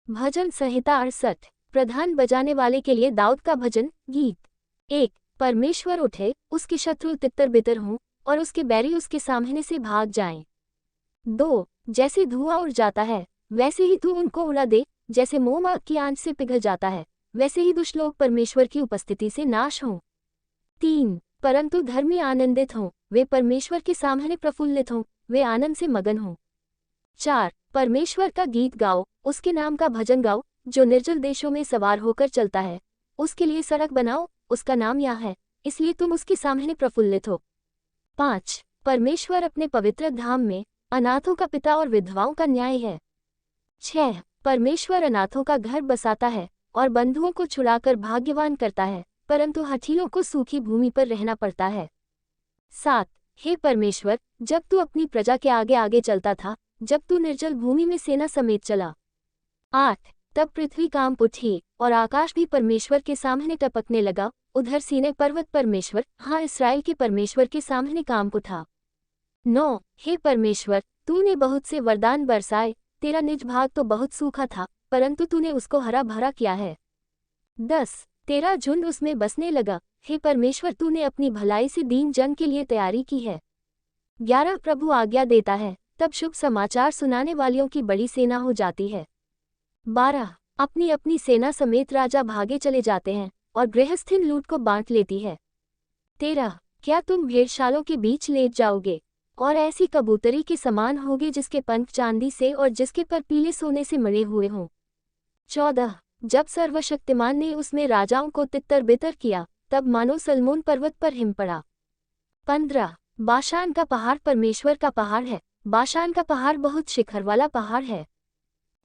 भजन संहिता 68। प्रधान बजाने वाले के लिए दाऊद का भजन गीत। 1। परमेश्वर उठे, उसके शत्रु तितर बितर हों और उसके बैरी उसके सामने से भाग जाएं। 2। जैसे धुआं उड़ जाता है वैसे ही तू उनको उड़ा दे, जैसे मोम आग की आंच से पिघल जाता है वैसे ही दुष्ट लोग परमेश्वर की उपस्थिति से नाश हों। 3। परंतु धर्मी आनंदित हों, वे परमेश्वर के सामने प्रफुल्लित हों, वे आनंद से मगन हों। 4। परमेश्वर का गीत गाओ, उसके नाम का भजन गाओ, जो निर्जल देशों में सवार होकर चलता है। उसके लिए सड़क बनाओ, उसका नाम यह है, इसलिए तुम उसके सामने प्रफुल्लित हो। 5। परमेश्वर अपने पवित्र धाम में अनाथों का पिता और विधवाओं का न्याय है। 6। परमेश्वर अनाथों का घर बसाता है और बंधुओं को छुड़ाकर भाग्यवान करता है, परंतु हठीलों को सूखी भूमि पर रहना पड़ता है। 7। हे परमेश्वर, जब तू अपनी प्रजा के आगे आगे चलता था, जब तू निर्जल भूमि में सेना समेत चला। 8। तब पृथ्वी कांप उठी और आकाश भी परमेश्वर के सामने टपकने लगा। उधर सीनै पर्वत परमेश्वर, हाँ इस्राएल के परमेश्वर के सामने कांप उठा। 9। हे परमेश्वर, तूने बहुत से वरदान बरसाए, तेरा निज भाग तो बहुत सूखा था, परंतु तूने उसको हरा भरा किया है। 10। तेरा झुंड उसमें बसने लगा, हे परमेश्वर, तूने अपनी भलाई से दीन जन के लिए तैयारी की है। 11। प्रभु आज्ञा देता है, तब शुभ समाचार सुनाने वालियों की बड़ी सेना हो जाती है। 12। अपनी अपनी सेना समेत राजा भागे चले जाते हैं और गृहस्थिन लूट को बांट लेती है। 13। क्या तुम भेड़शालों के बीच लेट जाओगे और ऐसी कबूतरी के समान होगे जिसके पंख चांदी से और जिसके पर पीले सोने से मढ़े हुए हों। 14। जब सर्वशक्तिमान ने उसमें राजाओं को तितर बितर किया, तब मानो सलमोन पर्वत पर हिम पड़ा। 15। बाशान का पहाड़ परमेश्वर का पहाड़ है, बाशान का पहाड़ बहुत शिखर वाला पहाड़ है।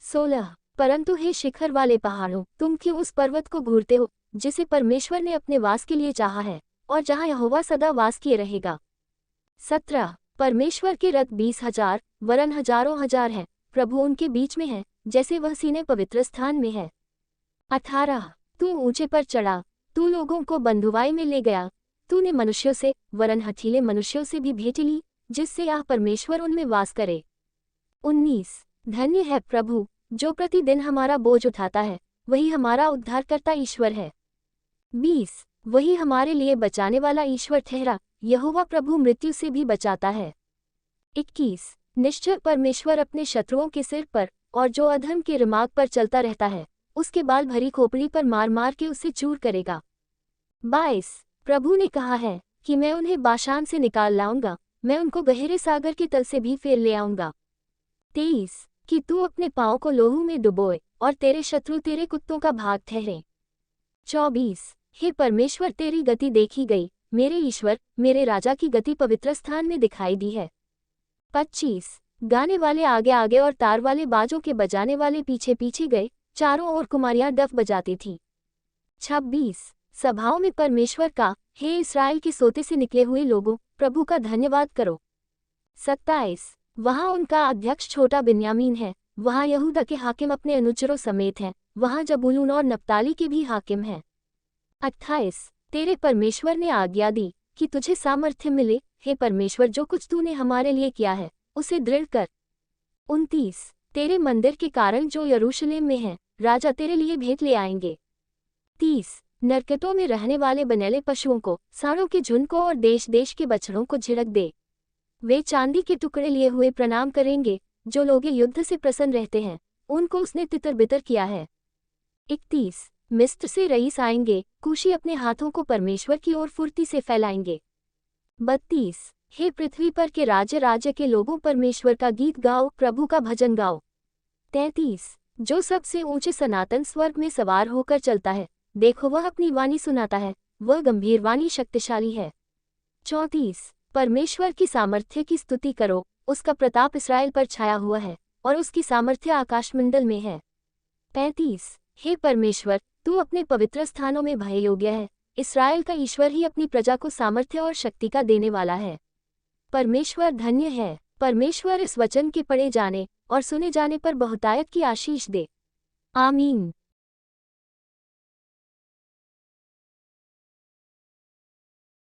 16। परंतु हे शिखर वाले पहाड़ों, तुम क्यों उस पर्वत को घूरते हो जिसे परमेश्वर ने अपने वास के लिए चाहा है और जहाँ यहोवा सदा वास किए रहेगा। 17। परमेश्वर के रथ 20,000 वरन हजारों हजार हैं, प्रभु उनके बीच में है, जैसे वह सीनै पवित्र स्थान में है। 18। तू ऊंचे पर चढ़ा, तू लोगों को बंधुआई में ले गया, तूने मनुष्यों से वरन हठीले मनुष्यों से भी भेंट ली, जिससे यह परमेश्वर उनमें वास करे। 19। धन्य है प्रभु, जो प्रतिदिन हमारा बोझ उठाता है, वही हमारा उद्धारकर्ता ईश्वर है। 20। वही हमारे लिए बचाने वाला ईश्वर ठहरा, यहोवा प्रभु मृत्यु से भी बचाता है। 21। निश्चय परमेश्वर अपने शत्रुओं के सिर पर और जो अधर्म के रिमार्ग पर चलता रहता है, उसके बाल भरी खोपड़ी पर मार मार के उसे चूर करेगा। 22। प्रभु ने कहा है कि मैं उन्हें बाशान से निकाल लाऊंगा, मैं उनको गहरे सागर के तल से भी फेर ले आऊंगा। 23। कि तू अपने पाँव को लोहू में डुबोए और तेरे शत्रु तेरे कुत्तों का भाग ठहरे। 24। हे परमेश्वर, तेरी गति देखी गई, मेरे ईश्वर, मेरे राजा की गति पवित्र स्थान में दिखाई दी है। 25। गाने वाले आगे आगे और तार वाले बाजों के बजाने वाले पीछे पीछे गए, चारों ओर कुमारियां डफ बजाती थीं। 26। सभाओं में परमेश्वर का, हे इस्राएल के सोते से निकले हुए लोगों, प्रभु का धन्यवाद करो। 27। वहाँ उनका अध्यक्ष छोटा बिन्यामीन है, वहाँ यहूदा के हाकिम अपने अनुचरों समेत हैं, वहाँ जबूलून और नप्ताली के भी हाकिम हैं। 28। तेरे परमेश्वर ने आज्ञा दी कि तुझे सामर्थ्य मिले, हे परमेश्वर, जो कुछ तूने हमारे लिए किया है उसे दृढ़ कर। 29। तेरे मंदिर के कारण जो यरूशलेम में है, राजा तेरे लिए भेंट ले आएंगे। 30। नरकटों में रहने वाले बनेले पशुओं को, सांडों के झुंड को और देश देश के बछड़ों को झिड़क दे। वे चांदी के टुकड़े लिए हुए प्रणाम करेंगे, जो लोग युद्ध से प्रसन्न रहते हैं, उनको उसने तितर बितर किया है। 31। मिस्र से रईस आएंगे, कूशी अपने हाथों को परमेश्वर की ओर फुर्ती से फैलाएंगे। 32। हे पृथ्वी पर के राज्य राज्य के लोगों, परमेश्वर का गीत गाओ, प्रभु का भजन गाओ। 33। जो सबसे ऊंचे सनातन स्वर्ग में सवार होकर चलता है, देखो वह अपनी वाणी सुनाता है, वह गंभीर वाणी शक्तिशाली है। 34। परमेश्वर की सामर्थ्य की स्तुति करो, उसका प्रताप इस्राएल पर छाया हुआ है और उसकी सामर्थ्य आकाशमंडल में है। 35। हे परमेश्वर, तू अपने पवित्र स्थानों में भय योग्य है, इस्राएल का ईश्वर ही अपनी प्रजा को सामर्थ्य और शक्ति का देने वाला है। परमेश्वर धन्य है, परमेश्वर इस वचन के पढ़े जाने और सुने जाने पर बहुतायत की आशीष दे। आमीन।